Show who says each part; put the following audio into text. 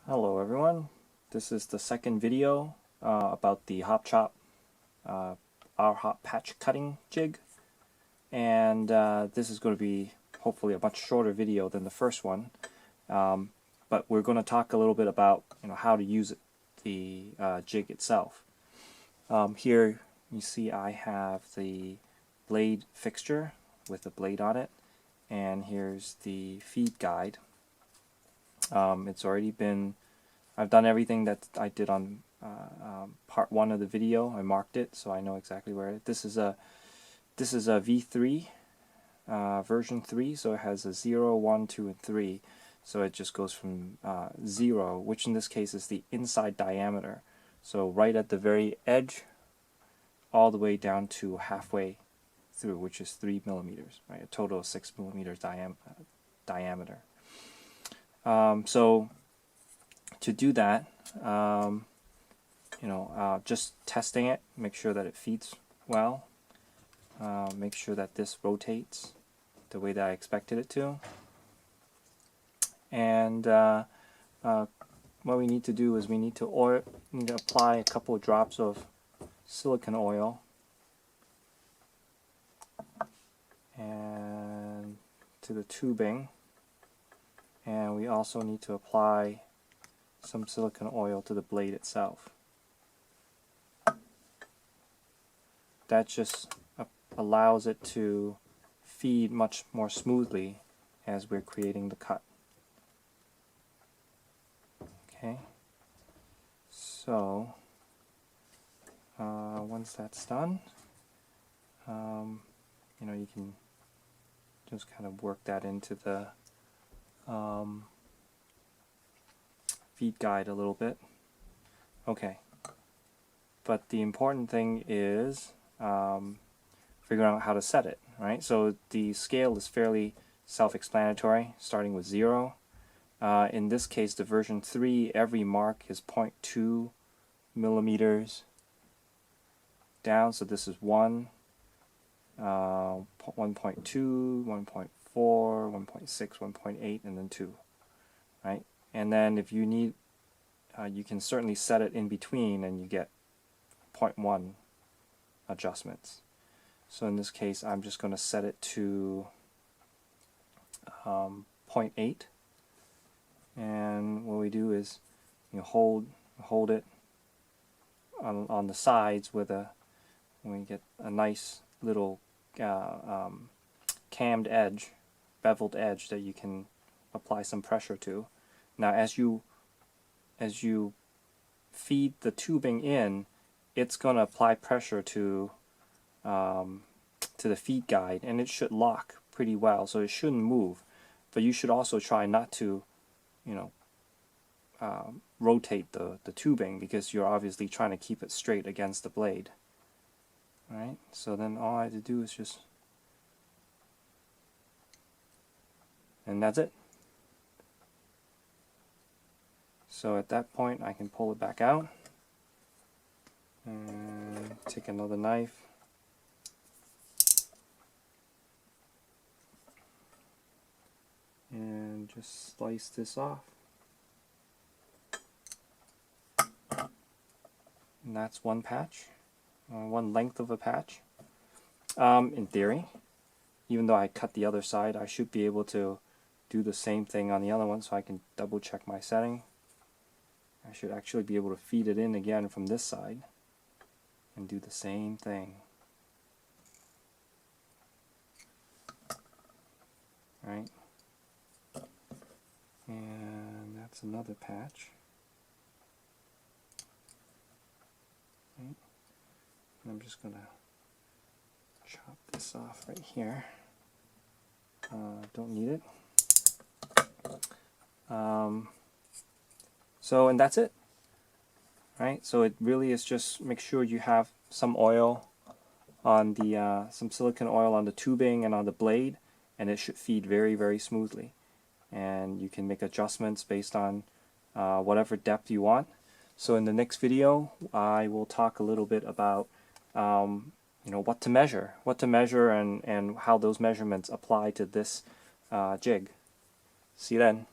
Speaker 1: Hello everyone, this is the second video about the HopChop our hot patch cutting jig, and this is going to be hopefully a much shorter video than the first one, but we're going to talk a little bit about how to use the jig itself. Here you see I have the blade fixture with the blade on it, and here's the feed guide. It's already been, I've done everything that I did on part 1 of the video. I marked it so I know exactly where it is. This is a V3 version 3, so it has a 0, 1, 2, and 3. So it just goes from 0, which in this case is the inside diameter. So right at the very edge, all the way down to halfway through, which is 3 millimeters, right? A total of 6 millimeters diameter. So to do that, just testing it, make sure that it feeds well, make sure that this rotates the way that I expected it to, and what we need to do is we need to apply a couple of drops of silicone oil and to the tubing. And we also need to apply some silicone oil to the blade itself. That just allows it to feed much more smoothly as we're creating the cut. Okay, so once that's done, you can just kind of work that into the feed guide a little bit. Okay, but the important thing is figuring out how to set it, right? So the scale is fairly self-explanatory, starting with 0. In this case, the version 3, every mark is 0.2 millimeters down, so this is 1, 1.2, 1.4, 1.6, 1.8, and then 2, right? And then if you need, you can certainly set it in between and you get 0.1 adjustments. So in this case, I'm just going to set it to 0.8, and what we do is hold it on the sides with we get a nice little cammed edge, beveled edge that you can apply some pressure to. Now as you feed the tubing in, it's going to apply pressure to the feed guide, and it should lock pretty well, so it shouldn't move. But you should also try not to rotate the tubing, because you're obviously trying to keep it straight against the blade. Right? So then all I have to do is just, and that's it. So at that point I can pull it back out and take another knife and just slice this off. And that's one patch, one length of a patch. In theory, even though I cut the other side, I should be able to do the same thing on the other one, so I can double check my setting. I should actually be able to feed it in again from this side and do the same thing. Right? And that's another patch. Right? And I'm just going to chop this off right here. Don't need it. And that's it, right? So it really is just make sure you have some oil on the some silicone oil on the tubing and on the blade, and it should feed very, very smoothly. And you can make adjustments based on whatever depth you want. So in the next video, I will talk a little bit about what to measure, and how those measurements apply to this jig. See you then.